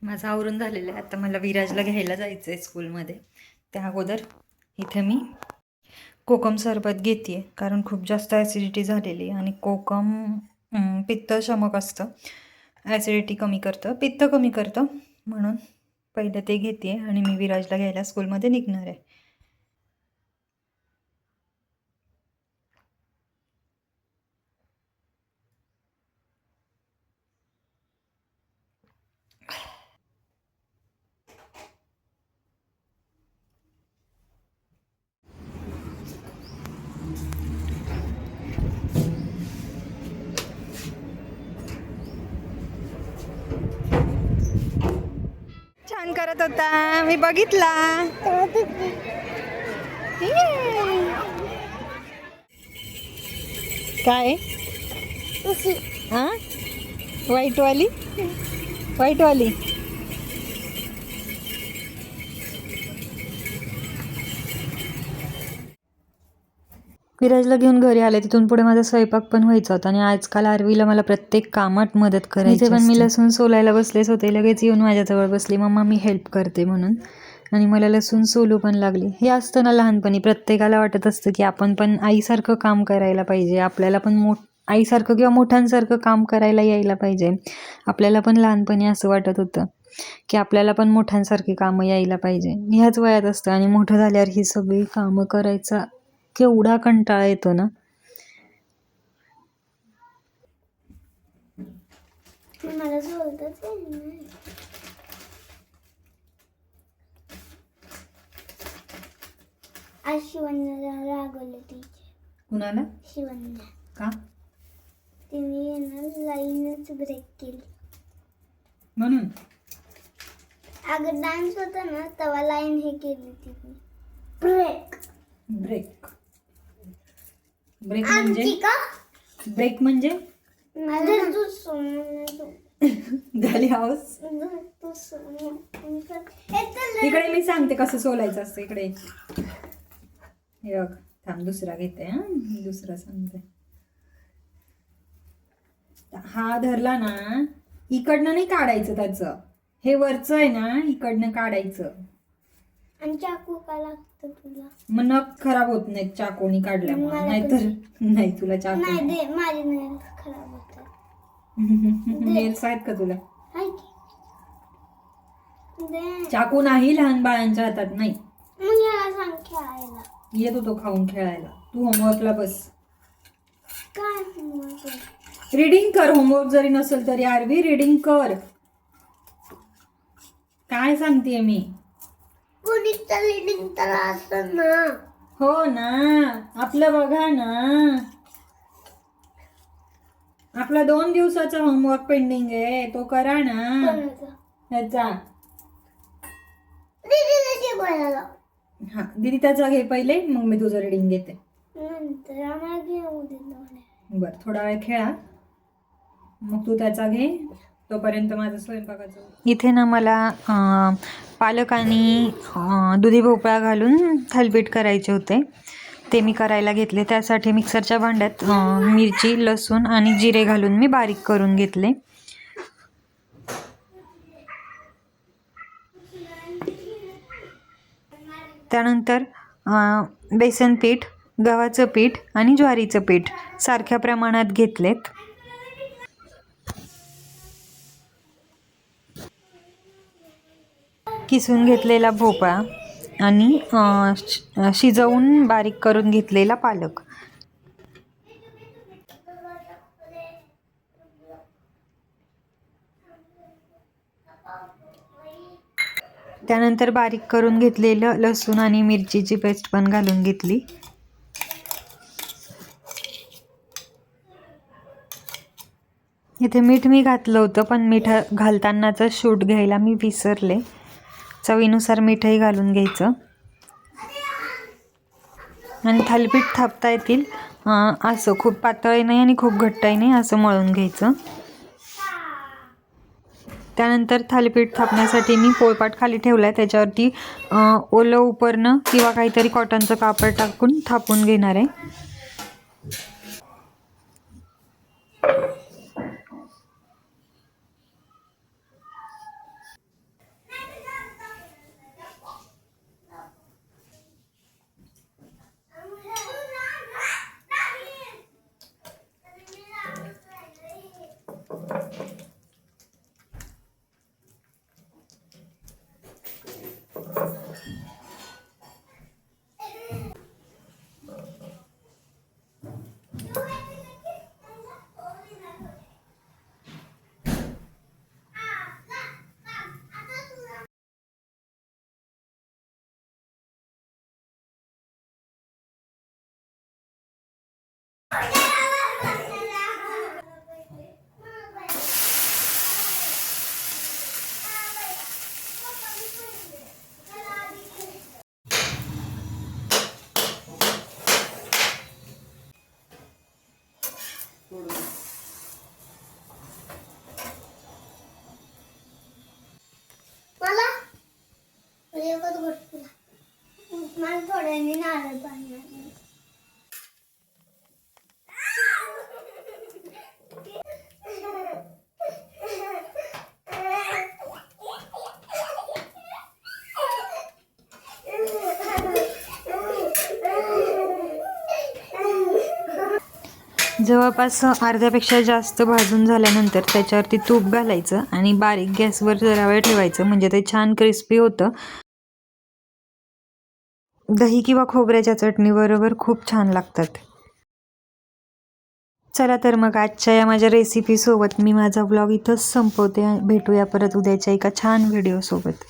माझं आवरून झालेलं आहे. आता मला विराजला घ्यायला जायचं आहे स्कूलमध्ये. त्या अगोदर इथे मी कोकम सरबत घेते आहे, कारण खूप जास्त ॲसिडिटी झालेली आणि कोकम पित्तशमक असतं. ॲसिडिटी कमी करतं, पित्त कमी करतं. म्हणून पहिलं ते घेते आहे आणि मी विराजला घ्यायला स्कूलमध्ये निघणार आहे. छान करत होता, मी बघितला. काय हा व्हाईटवाली व्हाईटवाली विराजला घेऊन घरी आले. तिथून पुढे माझा स्वयंपाक पण व्हायचा होता आणि आजकाल आरवीला मला प्रत्येक कामात मदत करायची. पण मी लसूण सोलायला बसलेच होते, लगेच येऊन माझ्याजवळ बसली, मम्मा मी हेल्प करते म्हणून. आणि मला लसूण सोलू पण लागली. हे असतं ना लहानपणी, प्रत्येकाला वाटत असतं की आपण पण आईसारखं काम करायला पाहिजे, आपल्याला पण आईसारखं किंवा मोठ्यांसारखं काम करायला यायला पाहिजे. आपल्याला पण लहानपणी असं वाटत होतं की आपल्याला पण मोठ्यांसारखी कामं यायला पाहिजे. ह्याच वयात असतं आणि मोठं झाल्यावर ही सगळी कामं करायचा केवढा कंटाळा येतो ना. मला बोलतच नाही. आज शिवण्याला रागवलं टीचर. कुणाला? शिवण्या. का? तिने लाईनच ब्रेक केली म्हणून. अगं डान्स होता ना तेव्हा लाईन हे केली तिने. ब्रेक ब्रेक ब्रेक म्हणजे का ब्रेक म्हणजे झाली हाऊस. इकडे मी सांगते कसं सोलायचं असतं. इकडे हे बघ, थांब दुसरा घेते. दुसरा सांगते. हा धरला ना, इकडनं नाही काढायचं, त्याचं हे वरचं आहे ना इकडनं काढायचं. आणि चाकू का लागतं तुला? मग नख खराब होत नाहीत चाकूनी काढल्यामुळे. नाहीतर नाही तुला चाकू नाही, माझे नेल्स खराब होतात. नेल्स आहेत का तुला? दे. चाकू नाही लहान बाळांच्या हातात नाही. मग याला सांग खेळायला. येतो तो खाऊन खेळायला. तू होमवर्कला बस. काय होमवर्क? रीडिंग कर. होमवर्क जरी नसेल तरी आरवी रीडिंग कर. काय सांगतेय मी? कुणीचं रीडिंग तर असतं ना. हो ना, आपलं बघा ना, आपला 2 दिवसाचा होमवर्क पेंडिंग आहे, तो करा ना. ह्याचा दीदीला शिकवायला. हा, दीदी त्याचा घे पहिले, मग मी तुझं रीडिंग घेते. नंतर आम्हाला घेऊ दे. बर, थोडा वेळ खेळा, मग तू त्याचा घे. तोपर्यंत माझं स्वयंपाकाचं. इथे ना मला पालक आणि दुधी भोपळा घालून थालीपीठ करायचे होते. ते मी करायला घेतले. त्यासाठी मिक्सरच्या भांड्यात मिरची, लसूण आणि जिरे घालून मी बारीक करून घेतले. त्यानंतर बेसन पीठ, गव्हाचं पीठ आणि ज्वारीचं पीठ सारख्या प्रमाणात घेतलेत. किसून घेतलेला भोपळा आणि शिजवून बारीक करून घेतलेला पालक. त्यानंतर बारीक करून घेतलेलं लसूण आणि मिरचीची पेस्ट पण घालून घेतली. इथे मीठ मी घातलं होतं, पण मीठ घालतानाचा शूट घ्यायला मी विसरले. चवीनुसार मीठही घालून घ्यायचं आणि थालीपीठ थापता येतील असं खूप पातळही नाही आणि खूप घट्टही नाही, असं मळून घ्यायचं. त्यानंतर थालीपीठ थापण्यासाठी मी पोळपाट खाली ठेवलाय, त्याच्यावरती ओलं उपरणं किंवा काहीतरी कॉटनचं कापड टाकून थापून घेणार आहे. मला एकच गोष्ट मला थोड्याने नारळ पाणी आणलं. जवळपास अर्ध्यापेक्षा जास्त भाजून झाल्यानंतर त्याच्यावरती तूप घालायचं आणि बारीक गॅसवर जरा वेळ ठेवायचं, म्हणजे ते छान क्रिस्पी होतं. दही किंवा खोबऱ्याच्या चटणीबरोबर खूप छान लागतात. चला तर मग आजच्या या माझ्या रेसिपीसोबत मी माझा व्लॉग इथंच संपवते. भेटूया परत उद्याच्या एका छान व्हिडिओसोबत.